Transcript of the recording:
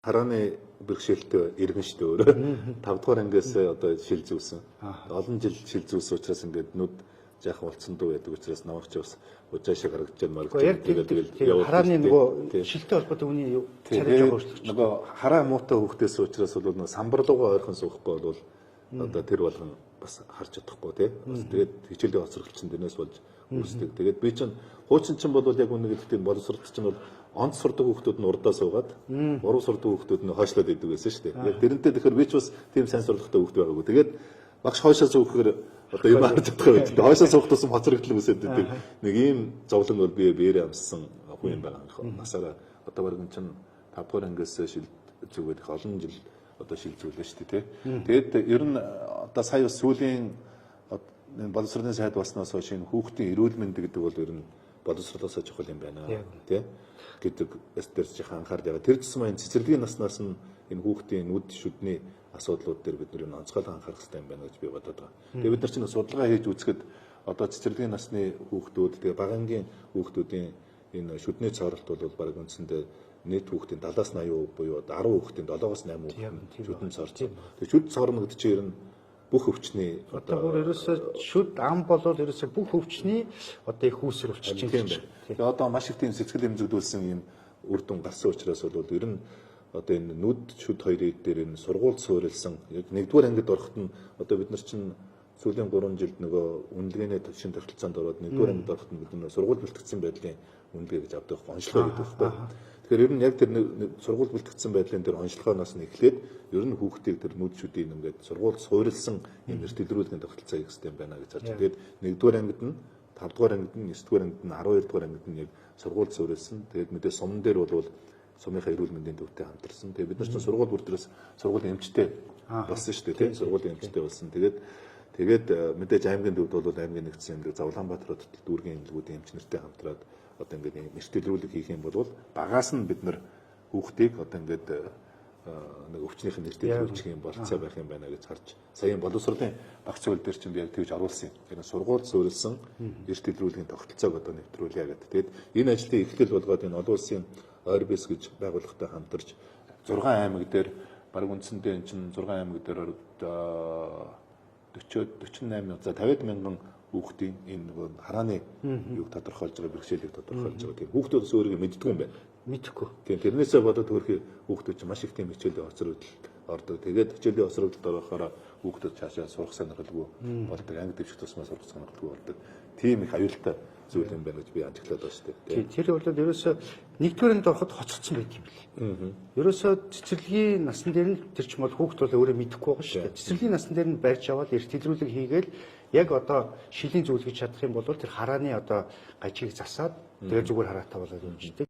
Харааны бэрхшээлтэй иргэн шүү дээ өөрөө. 5 дугаар ангиас одоо шил зүүсэн. Олон жил шил зүүсэн учраас ингээд нүд жаахан болцсон дуу байдаг учраас намайг ч бас ужаа шиг харагдаж байна. Тэгээд харааны нөгөө шилтэй холбоотой үний царай жоо өөрчлөгч. Нөгөө хараа муутай хөвгтөөс учраас бол нөгөө самбарлуугаа ойрхон суухгүй бол одоо тэр болгон бас харж чадахгүй тий. Бас тэгээд хичээлийн хоцрогч дэнээс болж үүсдэг. Тэгээд би чинь хуучин чинь бол яг үнэ гэдэгт боловсролт чинь бол онц сурдаг хүүхдүүд нь урдаа суугаад уруу сурдаг хүүхдүүд нь хойшлоод идэг байсан шүү дээ. Яг тэрнтэй тэгэхээр би ч бас тийм сайн сурлагатай хүүхд байгаагүй. Тэгээд багш хойшоо суухаар одоо юм харж чадах байх. Хойшоо суухдаас хоцрогдол үсээд идэг. Нэг ийм зовлон бол би бээр амссан хүн юм байна. Насаараа одоо баруун чинь 5 дугаар ангиас шил зүгээд их олон жил одоо шилжүүлээ шүү дээ. Тэгээд ер нь одоо сая сүүлийн боловсролын сайд болсноос хойш энэ хүүхдийн эрүүл мэнд гэдэг бол ер нь боловсролоос чухал юм байна тий гэдэг эстерч анхаард байгаа. Тэр зэсмэн цэцэрлэгийн наснаас нь энэ хүүхдийн нүд шүдний асуудлууд дээр бид нэр онцгойлон анхаарах хэрэгтэй юм байна гэж би бодод байгаа. Тэгээ бид нар чинь судалгаа хийж үзэхэд одоо цэцэрлэгийн насны хүүхдүүд тэгээ багангийн хүүхдүүдийн энэ шүдний цоролт бол баг үндсэндээ нийт хүүхдийн 70-аас 80% буюу 10 хүүхдийн 7-оос 8% шүдэн цорч. Тэгээ шүд цорно гэдэг чинь ер нь бүх өвчний одоо ерөөсө шүд ам болол ерөөсө бүх өвчний одоо их үүсэр болчих юм байна. Тэгээ одоо маш их тийм сэтгэл эмзэгдүүлсэн юм үр дүн гарсан учраас бол ер нь одоо энэ нүд шүд хоёрын дээр энэ сургуульд суурилсан яг 1-р ангид ороход нь одоо бид нар чинь сүүлийн 3 жилд нөгөө үнэлгээний шинэ тогтолцоонд ороод 1-р ангид ороход нь бид нар сургууль бэлтгэсэн байдлын үнэлгээ гэж авдаг онцлогоо гэдэг байхгүй. Тэгэхээр ер нь яг тэр сургууль бэлтгэсэн байдлын тэр онцлогоноос нь эхлээд ер нь хүүхдийг тэр нүд шүдийн ингээд сургуульд суурилсан юм эртэлрүүлгийн тогтолцоо хийх хэрэгтэй юм байна гэж харж. Тэгээд 1-р ангид нь 5-р ангид нь 9-р ангид нь 12-р ангид нь яг сургуульд суурилсан. Тэгээд мэдээ сумн дээр бол сумынхаа эрүүл мэндийн төвтэй хамтарсан. Тэгээд бид нар чинь сургууль бүр дээрээс сургуулийн эмчтэй болсон шүү дээ, тийм сургуулийн эмчтэй болсон. Тэгээд мэдээж аймгийн төвд бол аймгийн нэгдсэн эмнэлэг Улаанбаатар хотод дүүргийн эмнэлгүүдийн эмч нартай хамтраад одоо ингээд эртэлрүүлэг хийх юм бол багаас нь бид нар хүүхдийг одоо ингээд нэг өвчнийх нь эртэлрүүлчих юм болцоо байх юм байна гэж харж саяын боловсролын багц зүйл дээр чинь би яг тэгж оруулсан юм. Тэгэхээр сургууль суурилсан эртэлрүүлгийн тогтолцоог одоо нэвтрүүлье гэдэг. Тэгээд энэ ажлын эхлэл болгоод энэ олон улсын Орбис гэж байгууллагатай хамтарч 6 аймаг дээр баг үндсэндээ энэ чинь 6 аймаг дээр 48 за 50 мянган хүүхдийн энэ нөгөө харааны юг тодорхойлж байгаа бэрхшээлийг тодорхойлж байгаа. Тийм хүүхдүүдс өөрийгөө мэддэг юм байна. Мэдхгүй. Тийм тэрнээсээ бодоод хөрхи хүүхдүүд чинь маш их тийм хичээлийн хоцрогдолд ордог. Тэгээд хичээлийн хоцрогдолд орохоор хүүхдүүд цаашаа сурах сонирхолгүй болдог. Анги дэвших тусмаа сурах сонирхолгүй болдог. Тийм их аюултай зүйл юм байна гэж би ажиглаад байна шүү дээ. Тэр бол ерөөсөө 1-р ангид ороход хоцорсон байт юм бэл. Ерөөсөө цэцэрлэгийн насн дээр нь тэр ч юм бол хүүхд бол өөрөө мэдэхгүй байгаа шүү дээ. Цэцэрлэгийн насн дээр нь барьж аваад эртэлрүүлэг хийгээл яг одоо шилийн зүйлгэж чадах юм бол тэр харааны одоо гажиг засаад тэгээ зүгээр хараатай болоод явж идэг.